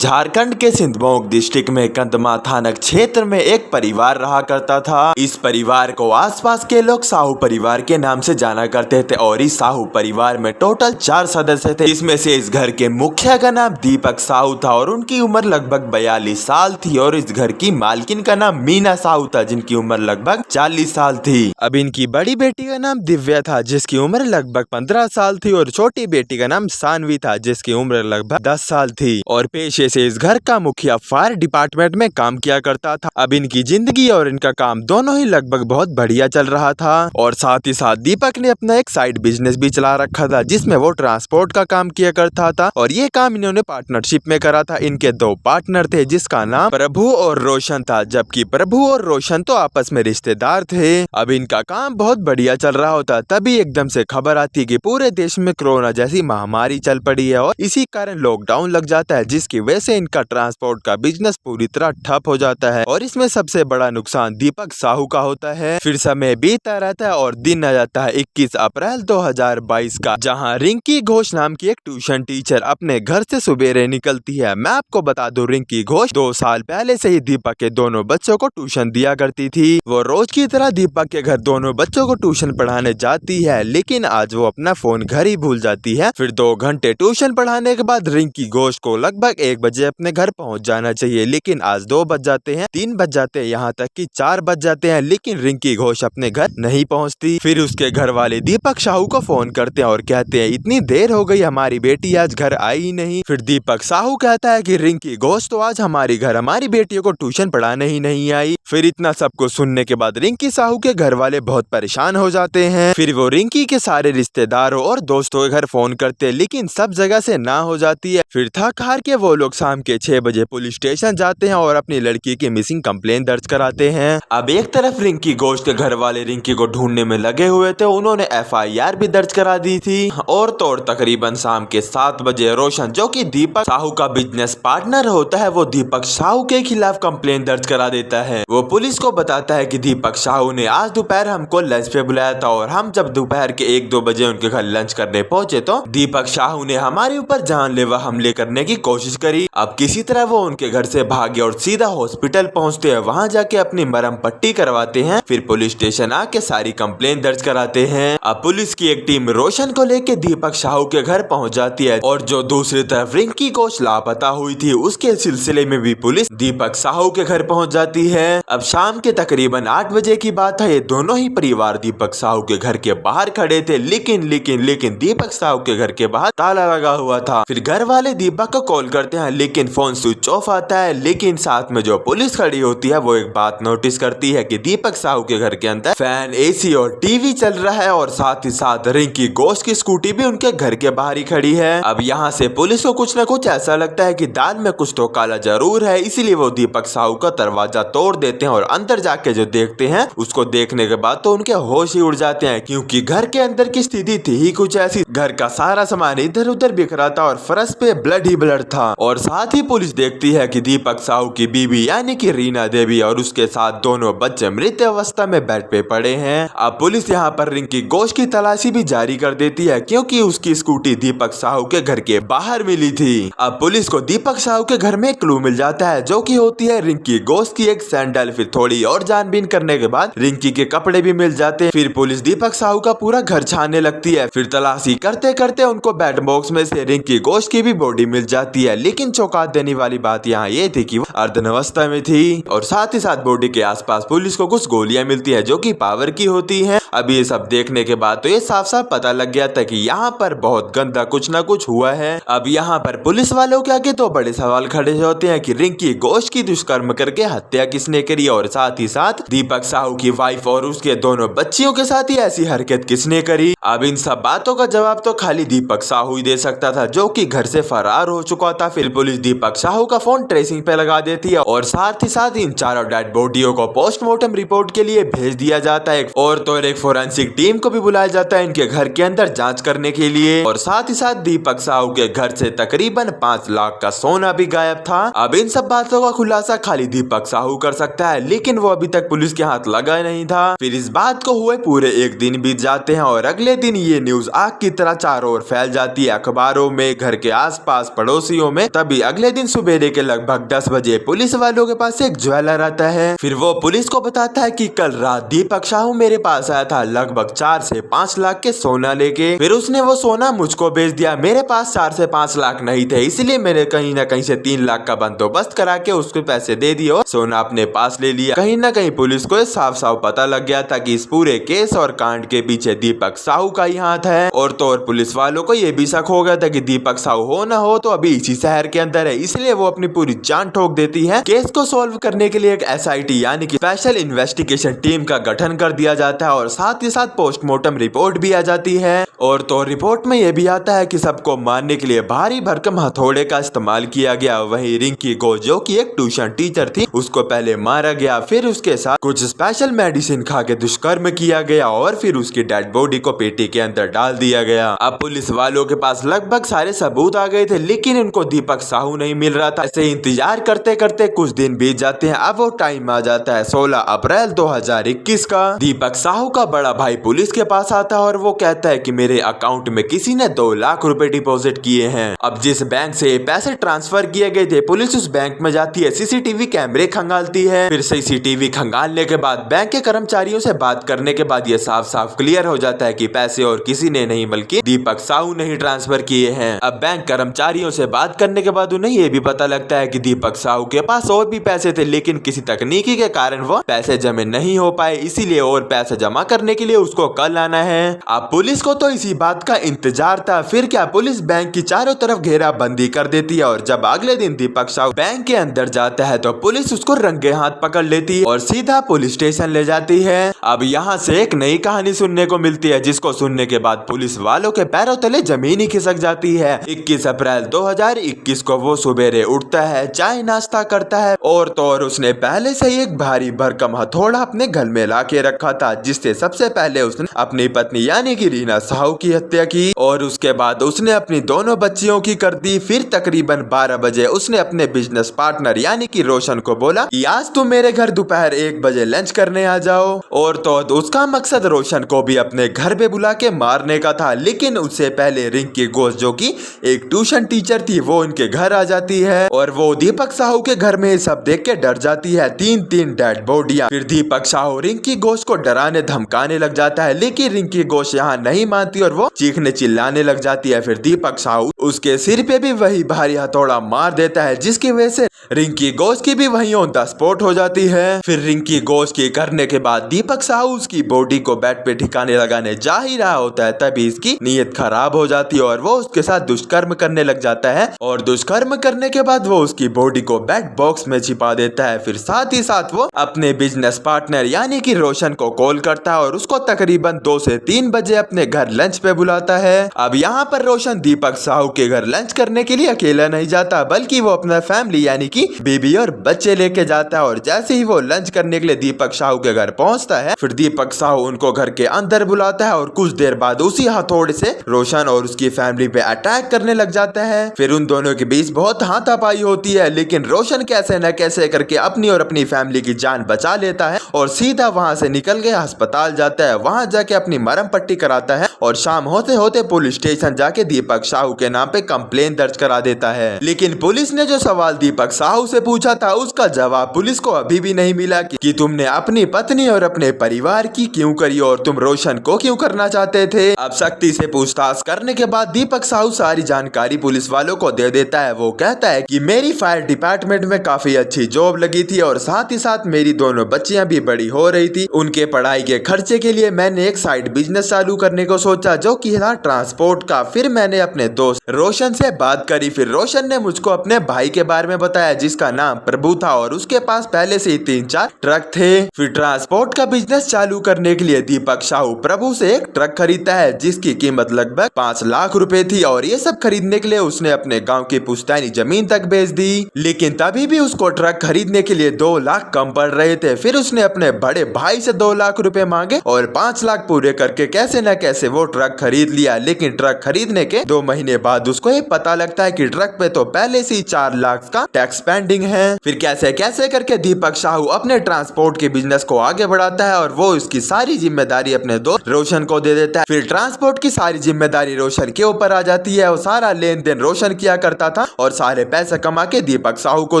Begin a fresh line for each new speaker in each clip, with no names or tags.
झारखंड के सिंधमोग डिस्ट्रिक्ट में कंदमा थाना क्षेत्र में एक परिवार रहा करता था। इस परिवार को आसपास के लोग साहू परिवार के नाम से जाना करते थे और इस साहू परिवार में टोटल 4 सदस्य थे। इसमें से इस घर के मुखिया का नाम दीपक साहू था और उनकी उम्र लगभग 42 साल थी और इस घर की मालकिन का नाम मीना साहू था जिनकी उम्र लगभग 40 साल थी। अब इनकी बड़ी बेटी का नाम दिव्या था जिसकी उम्र लगभग 15 साल थी और छोटी बेटी का नाम सानवी था जिसकी उम्र लगभग 10 साल थी और पेशे से इस घर का मुखिया फायर डिपार्टमेंट में काम किया करता था। अब इनकी जिंदगी और इनका काम दोनों ही लगभग बहुत बढ़िया चल रहा था और साथ ही साथ दीपक ने अपना एक साइड बिजनेस भी चला रखा था जिसमें वो ट्रांसपोर्ट का काम किया करता था और ये काम इन्होंने पार्टनरशिप में करा था। इनके 2 पार्टनर थे जिसका नाम प्रभु और रोशन था, जबकि प्रभु और रोशन तो आपस में रिश्तेदार थे। अब इनका काम बहुत बढ़िया चल रहा होता तभी एकदम से खबर आती कि पूरे देश में कोरोना जैसी महामारी चल पड़ी है और इसी कारण लॉकडाउन लग जाता है जिसकी वजह से इनका ट्रांसपोर्ट का बिजनेस पूरी तरह ठप हो जाता है और इसमें सबसे बड़ा नुकसान दीपक साहू का होता है। फिर समय बीतता रहता है और दिन आ जाता है 21 अप्रैल 2022 का, जहां रिंकी घोष नाम की एक ट्यूशन टीचर अपने घर से सवेरे निकलती है। मैं आपको बता दूं रिंकी घोष 2 साल पहले से ही दीपक के दोनों बच्चों को ट्यूशन दिया करती थी। वो रोज की तरह दीपक के घर दोनों बच्चों को ट्यूशन पढ़ाने जाती है, लेकिन आज वो अपना फोन घर ही भूल जाती है। फिर 2 घंटे ट्यूशन पढ़ाने के बाद रिंकी घोष को लगभग 1 बजे अपने घर पहुंच जाना चाहिए, लेकिन आज 2 बज जाते हैं, 3 बज जाते हैं, यहाँ तक कि 4 बज जाते हैं, लेकिन रिंकी घोष अपने घर नहीं पहुंचती। फिर उसके घर वाले दीपक साहू को फोन करते हैं और कहते हैं इतनी देर हो गई, हमारी बेटी आज घर आई ही नहीं। फिर दीपक साहू कहता है कि रिंकी घोष तो आज हमारी घर हमारी बेटियों को ट्यूशन पढ़ाने ही नहीं आई। फिर इतना सब कुछ सुनने के बाद रिंकी साहू के घर वाले बहुत परेशान हो जाते हैं। फिर वो रिंकी के सारे रिश्तेदारों और दोस्तों के घर फोन करते हैं, लेकिन सब जगह से ना हो जाती है। फिर थक हार के वो लोग शाम के 6 बजे पुलिस स्टेशन जाते हैं और अपनी लड़की की मिसिंग कंप्लेन दर्ज कराते हैं। अब एक तरफ रिंकी घोष के घर वाले रिंकी को ढूंढने में लगे हुए थे, उन्होंने FIR भी दर्ज करा दी थी। और तो और तकरीबन शाम के 7 बजे रोशन जो कि दीपक साहू का बिजनेस पार्टनर होता है वो दीपक साहू के खिलाफ कंप्लेन दर्ज करा देता है। वो पुलिस को बताता है कि दीपक साहू ने आज दोपहर हमको लंच पे बुलाया था और हम जब दोपहर के 1-2 बजे उनके घर लंच करने पहुंचे तो दीपक साहू ने हमारे ऊपर जानलेवा हमले करने की कोशिश करी। अब किसी तरह वो उनके घर से भागे और सीधा हॉस्पिटल पहुंचते हैं, वहां जाके अपनी मरहम पट्टी करवाते हैं। फिर पुलिस स्टेशन आके सारी कंप्लेन दर्ज कराते हैं। अब पुलिस की एक टीम रोशन को लेके दीपक साहू के घर पहुंच जाती है और जो दूसरी तरफ रिंकी घोष लापता हुई थी उसके सिलसिले में भी पुलिस दीपक साहू के घर पहुंच जाती है। अब शाम के तकरीबन 8 बजे की बात है, ये दोनों ही परिवार दीपक साहू के घर के बाहर खड़े थे, लेकिन दीपक साहू के घर के बाहर ताला लगा हुआ था। फिर घर वाले दीपक को कॉल करते हैं लेकिन फोन स्विच ऑफ आता है, लेकिन साथ में जो पुलिस खड़ी होती है वो एक बात नोटिस करती है कि दीपक साहू के घर के अंदर फैन, AC और टीवी चल रहा है और साथ ही साथ रिंकी घोष की स्कूटी भी उनके घर के बाहर ही खड़ी है। अब यहाँ से पुलिस को कुछ न कुछ ऐसा लगता है कि दाल में कुछ तो काला जरूर है, इसीलिए वो दीपक साहू का दरवाजा तोड़ देते हैं और अंदर जाके जो देखते हैं उसको देखने के बाद तो उनके होश ही उड़ जाते हैं, क्योंकि घर के अंदर की स्थिति थी ही कुछ ऐसी। घर का सारा सामान इधर उधर बिखरा था और फर्श पे ब्लड ही ब्लड था और साथ ही पुलिस देखती है कि दीपक साहू की बीवी यानी कि रीना देवी और उसके साथ दोनों बच्चे मृत अवस्था में बेड पे पड़े हैं। अब पुलिस यहाँ पर रिंकी घोष की तलाशी भी जारी कर देती है क्योंकि उसकी स्कूटी दीपक साहू के घर के बाहर मिली थी। अब पुलिस को दीपक साहू के घर में क्लू मिल जाता है जो कि होती है रिंकी घोष की एक सैंडल। फिर थोड़ी और जानबीन करने के बाद रिंकी के कपड़े भी मिल जाते हैं। फिर पुलिस दीपक साहू का पूरा घर छानने लगती है। फिर तलाशी करते करते उनको बेड बॉक्स में से रिंकी घोष की भी बॉडी मिल जाती है, लेकिन चौंका देने वाली बात यहाँ ये थी कि वो अर्धनवस्था में थी और साथ ही साथ बॉडी के आसपास पुलिस को कुछ गोलियां मिलती है जो कि पावर की होती हैं। अब ये सब देखने के बाद तो ये साफ साफ पता लग गया था कि यहाँ पर बहुत गंदा कुछ ना कुछ हुआ है। अब यहाँ पर पुलिस वालों के आगे तो बड़े सवाल खड़े होते हैं कि रिंकी घोष की दुष्कर्म करके हत्या किसने करी और साथ ही साथ दीपक साहू की वाइफ और उसके दोनों बच्चियों के साथ ही ऐसी हरकत किसने करी। अब इन सब बातों का जवाब तो खाली दीपक साहू ही दे सकता था जो कि घर से फरार हो चुका था। फिर पुलिस दीपक साहू का फोन ट्रेसिंग पे लगा देती है और साथ ही साथ इन चारों डेड बॉडियों को पोस्टमार्टम रिपोर्ट के लिए भेज दिया जाता है और तो एक फोरेंसिक टीम को भी बुलाया जाता है इनके घर के अंदर जांच करने के लिए। और साथ ही साथ दीपक साहू के घर से तकरीबन 5 लाख का सोना भी गायब था। अब इन सब बातों का खुलासा खाली दीपक साहू कर सकता है, लेकिन वो अभी तक पुलिस के हाथ लगा नहीं था। फिर इस बात को हुए पूरे 1 दिन बीत जाते हैं और अगले दिन ये न्यूज आग की तरह चारों ओर फैल जाती है, अखबारों में, घर के आसपास, पड़ोसियों में। तब तभी अगले दिन सुबेरे के लगभग 10 बजे पुलिस वालों के पास एक ज्वेलर आता है। फिर वो पुलिस को बताता है कि कल रात दीपक साहू मेरे पास आया था लगभग 4 से 5 लाख के सोना लेके। फिर उसने वो सोना मुझको बेच दिया। मेरे पास 4 से 5 लाख नहीं थे, इसलिए मैंने कहीं ना कहीं से 3 लाख का बंदोबस्त करा के उसको पैसे दे दिए और सोना अपने पास ले लिया। कहीं ना कहीं पुलिस को साफ साफ पता लग गया था कि इस पूरे केस और कांड के पीछे दीपक साहू का ही हाथ है। और तो और पुलिस वालों को ये भी शक हो गया था कि दीपक साहू हो ना हो तो अभी इसी शहर के अंदर है, इसलिए वो अपनी पूरी जान ठोक देती है। केस को सॉल्व करने के लिए एक SIT यानी कि स्पेशल इन्वेस्टिगेशन टीम का गठन कर दिया जाता है और साथ ही साथ पोस्टमार्टम रिपोर्ट भी आ जाती है। और तो रिपोर्ट में यह भी आता है कि सबको मारने के लिए भारी भरकम हथौड़े का इस्तेमाल किया गया। वहीं रिंकी घोष जो कि एक ट्यूशन टीचर थी उसको पहले मारा गया, फिर उसके साथ कुछ स्पेशल मेडिसिन खा के दुष्कर्म किया गया और फिर उसकी डेड बॉडी को पेटी के अंदर डाल दिया गया। अब पुलिस वालों के पास लगभग सारे सबूत आ गए थे, लेकिन उनको दीपक साहू नहीं मिल रहा था। ऐसे इंतजार करते करते कुछ दिन बीत जाते हैं। अब वो टाइम आ जाता है 16 अप्रैल 2021 का। दीपक साहू का बड़ा भाई पुलिस के पास आता है और वो कहता है कि मेरे अकाउंट में किसी ने 2 लाख रुपए डिपॉजिट किए हैं। अब जिस बैंक से पैसे ट्रांसफर किए गए थे पुलिस उस बैंक में जाती है, CCTV कैमरे खंगालती है। फिर CCTV खंगालने के बाद बैंक के कर्मचारियों से बात करने के बाद ये साफ साफ क्लियर हो जाता है कि पैसे और किसी ने नहीं बल्कि दीपक साहू ने ही ट्रांसफर किए हैं। अब बैंक कर्मचारियों से बात करने के बाद उन्हें ये भी पता लगता है कि दीपक साहू के पास और भी पैसे थे, लेकिन किसी तकनीकी के कारण वो पैसे जमा नहीं हो पाए, इसीलिए और पैसे जमा करने के लिए उसको कल आना है। अब पुलिस को तो इसी बात का इंतजार था। फिर क्या, पुलिस बैंक की चारों तरफ घेराबंदी कर देती है और जब अगले दिन दीपक साहू बैंक के अंदर जाता है तो पुलिस उसको रंगे हाथ पकड़ लेती है और सीधा पुलिस स्टेशन ले जाती है। अब यहाँ से एक नई कहानी सुनने को मिलती है, जिसको सुनने के बाद पुलिस वालों के पैरों तले जमीन ही खिसक जाती है। 21 अप्रैल 2021 को वो सुबेरे उठता है, चाय नाश्ता करता है और तो और उसने पहले से ही एक भारी भरकम हथौड़ा अपने घर में ला के रखा था, जिससे सबसे पहले उसने अपनी पत्नी यानी कि रीना साहू की हत्या की और उसके बाद उसने अपनी दोनों बच्चियों की कर दी। फिर तकरीबन 12 बजे उसने अपने बिजनेस पार्टनर यानी कि रोशन को बोला कि आज तुम मेरे घर दोपहर 1 बजे लंच करने आ जाओ। और तो उसका मकसद रोशन को भी अपने घर पे बुला के मारने का था, लेकिन उससे पहले रिंकी घोष जो कि एक ट्यूशन टीचर थी वो उनके घर आ जाती है और वो दीपक साहू के घर में सब देख के डर जाती है। 3 डेड बॉडियां। फिर दीपक साहू रिंकी घोष को डराने धमकाने लग जाता है, लेकिन रिंकी घोष यहाँ नहीं मानती और वो चीखने चिल्लाने लग जाती है। फिर दीपक साहू उसके सिर पे भी वही भारी हथौड़ा मार देता है, जिसकी वजह से रिंकी घोष की भी वहीं ऑन द स्पॉट हो जाती है। फिर रिंकी घोष की करने के बाद दीपक साहू उसकी बॉडी को बेड पे ठिकाने लगाने जा ही रहा होता है, तभी इसकी नीयत खराब हो जाती है और वो उसके साथ दुष्कर्म करने लग जाता है और दुष्कर्म करने के बाद वो उसकी बॉडी को बेड बॉक्स में छिपा देता है। फिर साथ ही साथ वो अपने बिजनेस पार्टनर यानी कि रोशन को कॉल करता है और उसको तकरीबन 2 से 3 बजे अपने घर लंच पे बुलाता है। अब यहाँ पर रोशन दीपक साहू के घर लंच करने के लिए अकेला नहीं जाता, बल्कि वो अपना फैमिली यानी कि बीबी और बच्चे लेके जाता है। और जैसे ही वो लंच करने के लिए दीपक साहू के घर पहुंचता है, फिर दीपक साहू उनको घर के अंदर बुलाता है और कुछ देर बाद उसी हथौड़े से रोशन और उसकी फैमिली पे अटैक करने लग जाता है। फिर उन दोनों के बीच बहुत हाथापाई होती है, लेकिन रोशन कैसे न कैसे करके अपनी और अपनी फैमिली की जान बचा लेता है और सीधा वहां से निकल के अस्पताल जाता है। वहां जाके अपनी मरहम पट्टी कराता है और शाम होते होते पुलिस स्टेशन जाके दीपक साहू के नाम पे कंप्लेन दर्ज करा देता है। लेकिन पुलिस ने जो सवाल दीपक साहू से पूछा था उसका जवाब पुलिस को अभी भी नहीं मिला कि तुमने अपनी पत्नी और अपने परिवार की क्यों करी और तुम रोशन को क्यों करना चाहते थे। अब सख्ती से पूछताछ करने के बाद दीपक साहू सारी जानकारी पुलिस वालों को दे देता है। वो कहता है कि मेरी फायर डिपार्टमेंट में काफी अच्छी जॉब लगी थी और साथ ही साथ मेरी दोनों बच्चियां भी बड़ी हो रही थी। उनके पढ़ाई के खर्चे के लिए मैंने एक साइड बिजनेस चालू करने को सोचा जो कि था ट्रांसपोर्ट का। फिर मैंने अपने दोस्त रोशन से बात करी। फिर रोशन ने मुझको अपने भाई के बारे में बताया जिसका नाम प्रभु था और उसके पास पहले से ही 3-4 ट्रक थे। फिर ट्रांसपोर्ट का बिजनेस चालू करने के लिए दीपक साहू प्रभु से एक ट्रक खरीदता है जिसकी कीमत लगभग 5 लाख रुपए थी और ये सब खरीदने के लिए उसने अपने गांव की पुश्तैनी जमीन तक बेच दी। लेकिन तभी भी उसको ट्रक खरीदने के लिए 2 लाख कम पड़ रहे थे। फिर उसने अपने बड़े भाई से 2 लाख रुपए मांगे और 5 लाख पूरे करके कैसे न कैसे वो ट्रक खरीद लिया। लेकिन ट्रक खरीदने के 2 महीने बाद उसको ये पता लगता है कि ट्रक पे तो पहले से ही 4 लाख का टैक्स पेंडिंग है। फिर कैसे कैसे करके दीपक साहू अपने ट्रांसपोर्ट के बिजनेस को आगे बढ़ाता है और वो इसकी सारी जिम्मेदारी अपने दोस्त रोशन को दे देता है। फिर ट्रांसपोर्ट की सारी जिम्मेदारी रोशन के ऊपर आ जाती है और सारा लेन देन रोशन किया करता था था और सारे पैसे कमा के दीपक साहू को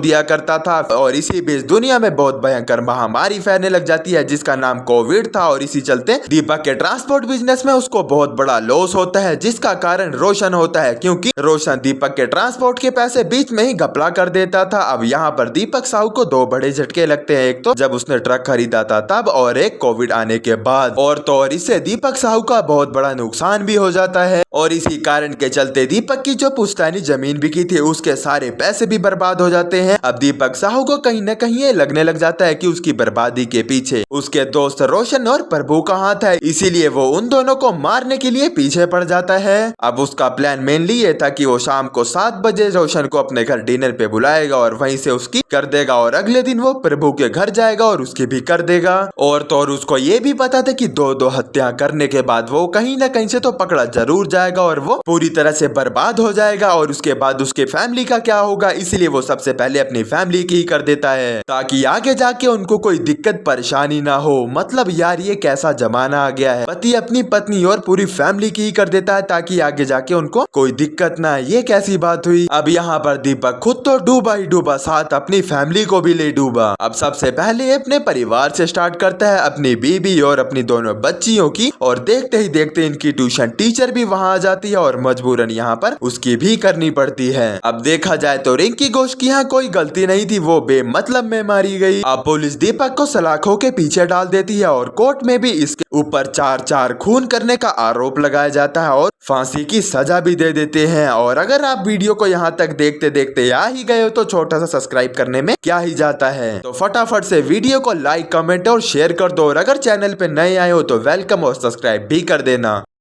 दिया करता था। और इसी बीच दुनिया में बहुत भयंकर महामारी फैलने लग जाती है जिसका नाम कोविड था। और इसी चलते दीपक के ट्रांसपोर्ट बिजनेस में उसको बहुत बड़ा लॉस होता है, जिसका कारण रोशन होता है, क्योंकि रोशन दीपक के ट्रांसपोर्ट के पैसे बीच में ही घपला कर देता था। अब यहाँ पर दीपक साहू को दो बड़े झटके लगते हैं, एक तो जब उसने ट्रक खरीदा था तब, और एक कोविड आने के बाद। और तो और इससे दीपक साहू का बहुत बड़ा नुकसान भी हो जाता है। और इसी कारण के चलते दीपक की जो पुश्तैनी जमीन बिकी थी उसके सारे पैसे भी बर्बाद हो जाते हैं। अब दीपक साहू को कहीं न कहीं ये लगने लग जाता है कि उसकी बर्बादी के पीछे उसके दोस्त रोशन और प्रभु का हाथ है, इसीलिए वो उन दोनों को मारने के लिए पीछे पड़ जाता है। अब उसका प्लान मेनली ये था कि वो शाम को 7 बजे रोशन को अपने घर डिनर पे बुलाएगा और वहीं से उसकी कर देगा, और अगले दिन वो प्रभु के घर जाएगा और उसकी भी कर देगा। और तो और उसको ये भी पता था कि दो हत्या करने के बाद वो कहीं न कहीं से तो पकड़ा जरूर जाएगा और वो पूरी तरह से बर्बाद हो जाएगा। और उसके बाद उसके फैमिली का क्या होगा, इसलिए वो सबसे पहले अपनी फैमिली की ही कर देता है ताकि आगे जाके उनको कोई दिक्कत परेशानी ना हो। मतलब यार ये कैसा जमाना आ गया है, पति अपनी पत्नी और पूरी फैमिली की ही कर देता है ताकि आगे जाके उनको कोई दिक्कत ना। ये कैसी बात हुई। अब यहाँ पर दीपक खुद तो डूबा ही डूबा, साथ अपनी फैमिली को भी ले डूबा। अब सबसे पहले अपने परिवार से स्टार्ट करता है, अपनी बीबी और अपनी दोनों बच्चियों की। और देखते ही देखते इनकी ट्यूशन टीचर भी वहाँ आ जाती है और मजबूरन यहाँ पर उसकी भी करनी पड़ती है। अब देखा जाए तो रिंकी घोष की यहाँ कोई गलती नहीं थी, वो बेमतलब में मारी गई। अब पुलिस दीपक को सलाखों के पीछे डाल देती है और कोर्ट में भी इसके ऊपर 4 खून करने का आरोप लगाया जाता है और फांसी की सजा भी दे देते हैं। और अगर आप वीडियो को यहाँ तक देखते देखते आ ही गए हो तो छोटा सा सब्सक्राइब करने में क्या ही जाता है, तो फटाफट से वीडियो को लाइक, कमेंट और शेयर कर दो। और अगर चैनल पे नए आए हो तो वेलकम और सब्सक्राइब भी कर देना।